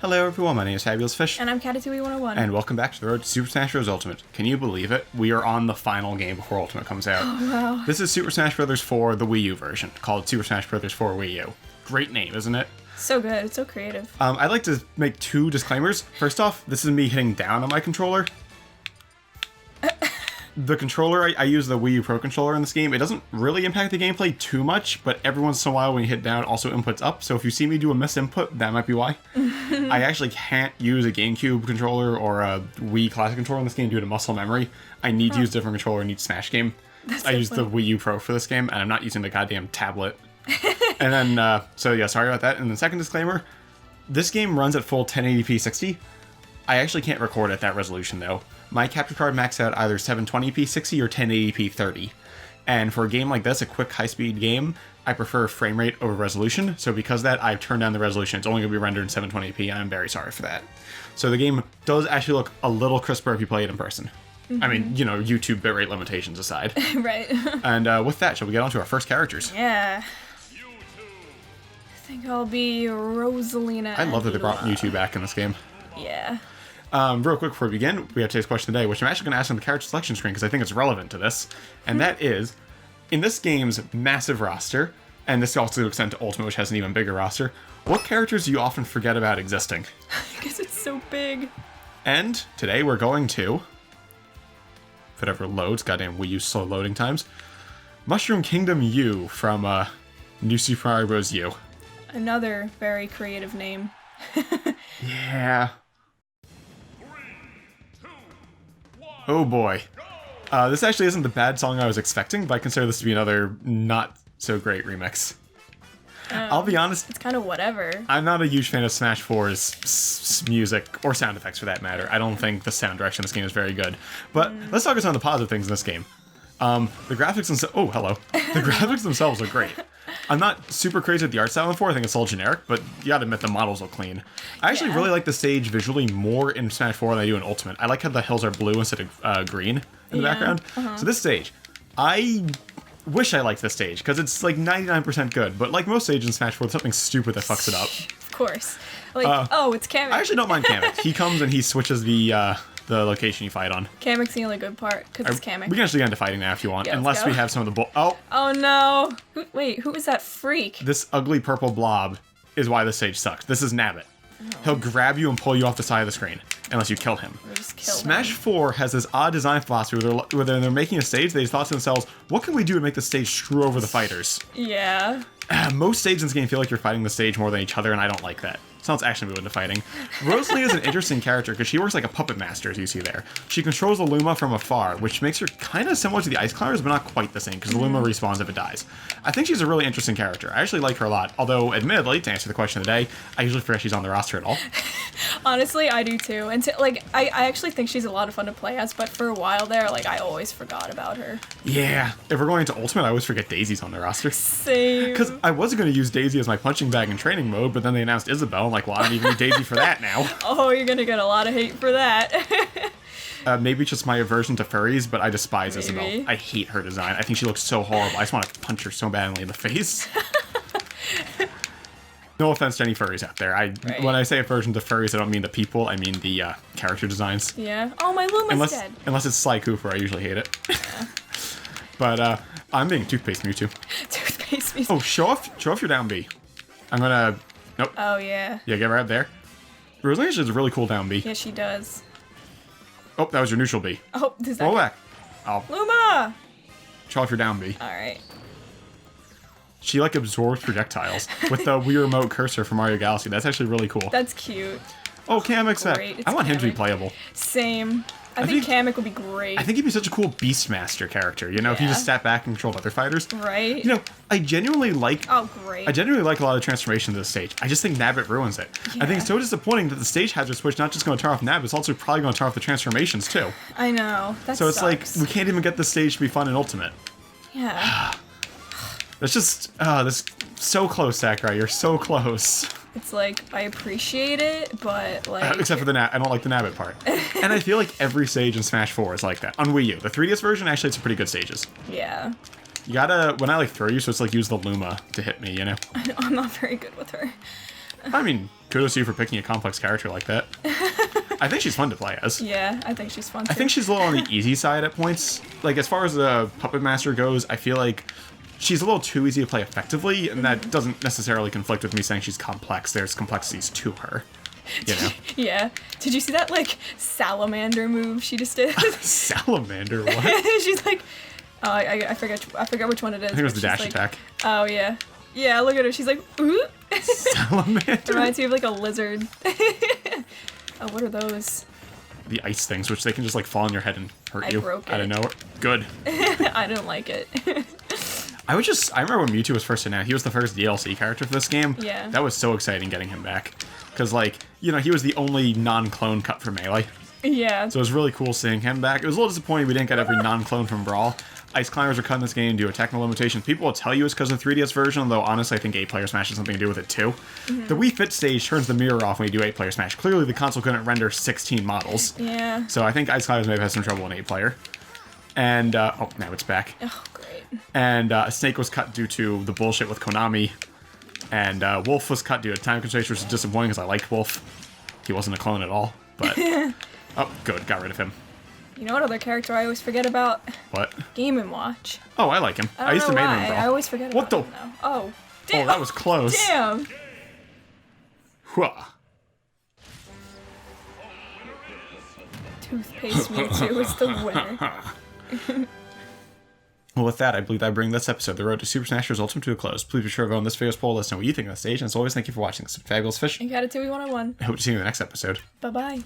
Hello everyone, my name is Fabulous Fish. And I'm Catatouille101. And welcome back to the road to Super Smash Bros. Ultimate. Can you believe it? We are on the final game before Ultimate comes out. Oh, wow. This is Super Smash Bros. 4, the Wii U version, called Super Smash Bros. 4 Wii U. Great name, isn't it? So good. It's so creative. I'd like to make two disclaimers. First off, this is me hitting down on my controller. The controller, I use the Wii U Pro controller in this game. It doesn't really impact the gameplay too much, but every once in a while when you hit down, also inputs up. So if you see me do a misinput, that might be why. I actually can't use a GameCube controller or a Wii Classic controller in this game due to muscle memory. I need to use a different controller in each Smash game. I use the Wii U Pro for this game, and I'm not using the goddamn tablet. And then, so yeah, sorry about that. And the second disclaimer, this game runs at full 1080p 60. I actually can't record at that resolution though. My capture card maxed out either 720p 60 or 1080p 30. And for a game like this, a quick high-speed game, I prefer frame rate over resolution. So because of that, I've turned down the resolution. It's only going to be rendered in 720p, and I'm very sorry for that. So the game does actually look a little crisper if you play it in person. I mean, you know, YouTube bitrate limitations aside. Right. And with that, shall we get on to our first characters? Yeah. I think I'll be Rosalina. I love that they brought Mewtwo back in this game. Yeah. Real quick before we begin, we have today's question of the day, which I'm actually going to ask on the character selection screen because I think it's relevant to this. And that is, in this game's massive roster, and this also extends to Ultimate, which has an even bigger roster, what characters do you often forget about existing? Because it's so big. And today we're going to, whatever loads, goddamn Wii U slow loading times, Mushroom Kingdom U from New Super Mario Bros. U. Another very creative name. Yeah. Oh boy. This actually isn't the bad song I was expecting, but I consider this to be another not so great remix. I'll be honest. It's kind of whatever. I'm not a huge fan of Smash 4's music, or sound effects for that matter. I don't think the sound direction in this game is very good. But let's talk about some of the positive things in this game. The graphics themselves. Oh, hello. The graphics themselves are great. I'm not super crazy with the art style in 4, I think it's all generic, but you gotta admit the models look clean. I actually really like the stage visually more in Smash 4 than I do in Ultimate. I like how the hills are blue instead of green in the background. So this stage, I wish I liked this stage, because it's like 99% good, but like most stages in Smash 4, there's something stupid that fucks it up. Of course. Like, oh, it's Kamek. I actually don't mind Kamek. He comes and he switches the location you fight on. Kamek's the only good part, because it's Kamek. We can actually get into fighting now if you want, Yeah, unless we have some of the Oh no! Wait, who is that freak? This ugly purple blob is why this stage sucks. This is Nabbit. He'll grab you and pull you off the side of the screen, unless you kill him. Just kill Smash him. 4 has this odd design philosophy where they're making a stage, they thought to themselves, what can we do to make the stage screw over the fighters? Yeah. Most stages in this game feel like you're fighting the stage more than each other, and I don't like that. Sounds action moved into fighting. Rosalina is an interesting character because she works like a puppet master, as you see there. She controls the Luma from afar, which makes her kind of similar to the Ice Climbers, but not quite the same, because the Luma respawns if it dies. I think she's a really interesting character. I actually like her a lot, although, admittedly, to answer the question of the day, I usually forget she's on the roster at all. Honestly, I do too. And I actually think she's a lot of fun to play as, but for a while there, like, I always forgot about her. Yeah, if we're going into Ultimate, I always forget Daisy's on the roster. Same. Because I wasn't going to use Daisy as my punching bag in training mode, but then they announced Isabelle. I'm like, well, I don't even need Daisy for that now. Oh, you're gonna get a lot of hate for that. Maybe it's just my aversion to furries, but I despise Isabelle. I hate her design. I think she looks so horrible. I just want to punch her so badly in the face. No offense to any furries out there. When I say aversion to furries, I don't mean the people. I mean the character designs. Yeah. Oh, my Luma's dead. Unless it's Sly Cooper, I usually hate it. Yeah. But I'm being Toothpaste Mewtwo. Toothpaste Mewtwo. Oh, show off your down B. I'm gonna. Nope. Oh, yeah. Yeah, get right there. Rosalina has a really cool down B. Yeah, she does. Oh, that was your neutral B. Oh, does that... Roll back. Oh. Luma! Show off your down B. Alright. She, like, absorbs projectiles with the Wii Remote cursor from Mario Galaxy. That's actually really cool. That's cute. Oh, Kamek's back. I want him to be Kamek. playable. Same. I think Kamek would be great. I think he'd be such a cool Beastmaster character, you know, if he just sat back and controlled other fighters. Right. You know, I genuinely like... Oh, great. I genuinely like a lot of transformations of the stage. I just think Nabbit ruins it. Yeah. I think it's so disappointing that the stage hazard switch not just going to turn off Nabbit, it's also probably going to turn off the transformations, too. I know. That So it's sucks. like, we can't even get the stage to be fun in Ultimate. Yeah. That's just... this so close, Sakurai. You're so close. It's like, I appreciate it, but like... Except for I don't like the Nabbit part. And I feel like every stage in Smash 4 is like that. On Wii U. The 3DS version, actually, it's some pretty good stages. Yeah. You gotta... When I, like, throw you, so it's like use the Luma to hit me, you know? I'm not very good with her. I mean, kudos to you for picking a complex character like that. I think she's fun to play as. Yeah, I think she's fun too. I think she's a little on the easy side at points. Like, as far as the Puppet Master goes, I feel like she's a little too easy to play effectively, and that doesn't necessarily conflict with me saying she's complex. There's complexities to her. You know? Yeah. Did you see that, like, salamander move she just did? Salamander, what? She's like, oh, I forget which one it is. I think it was the she's dash like, attack. Oh, yeah. Yeah, look at her. She's like, ooh. Salamander? Reminds me of, like, a lizard. Oh, what are those? The ice things, which they can just, like, fall on your head and hurt you broke out of it. nowhere. Good. I don't like it. I remember when Mewtwo was first announced, he was the first DLC character for this game. Yeah. That was so exciting getting him back. Because, like, you know, he was the only non-clone cut for Melee. Yeah. So it was really cool seeing him back. It was a little disappointing we didn't get every non-clone from Brawl. Ice Climbers are cut in this game due to technical limitations. People will tell you it's because of the 3DS version, though honestly I think 8-player Smash has something to do with it too. Mm-hmm. The Wii Fit stage turns the mirror off when you do 8-player Smash. Clearly the console couldn't render 16 models. Yeah. So I think Ice Climbers may have had some trouble in 8-player. And, oh, now it's back. Oh, great. And Snake was cut due to the bullshit with Konami. And Wolf was cut due to time constraints, which is disappointing because I liked Wolf. He wasn't a clone at all, but... Oh, good. Got rid of him. You know what other character I always forget about? What? Game & Watch. Oh, I like him. I used to don't know main why. him, bro. I always forget What about the- him now. Oh, damn. Oh, that was close. Damn. Hwah. Toothpaste Mewtwo is the winner. Well, with that, I believe I bring this episode, The Road to Super Smash Bros. Ultimate, to a close. Please be sure to vote on this video's poll. Let us know what you think of the stage. And as always, thank you for watching. This is Fabulous Fish. And Catatouille 101. I hope to see you in the next episode. Bye-bye.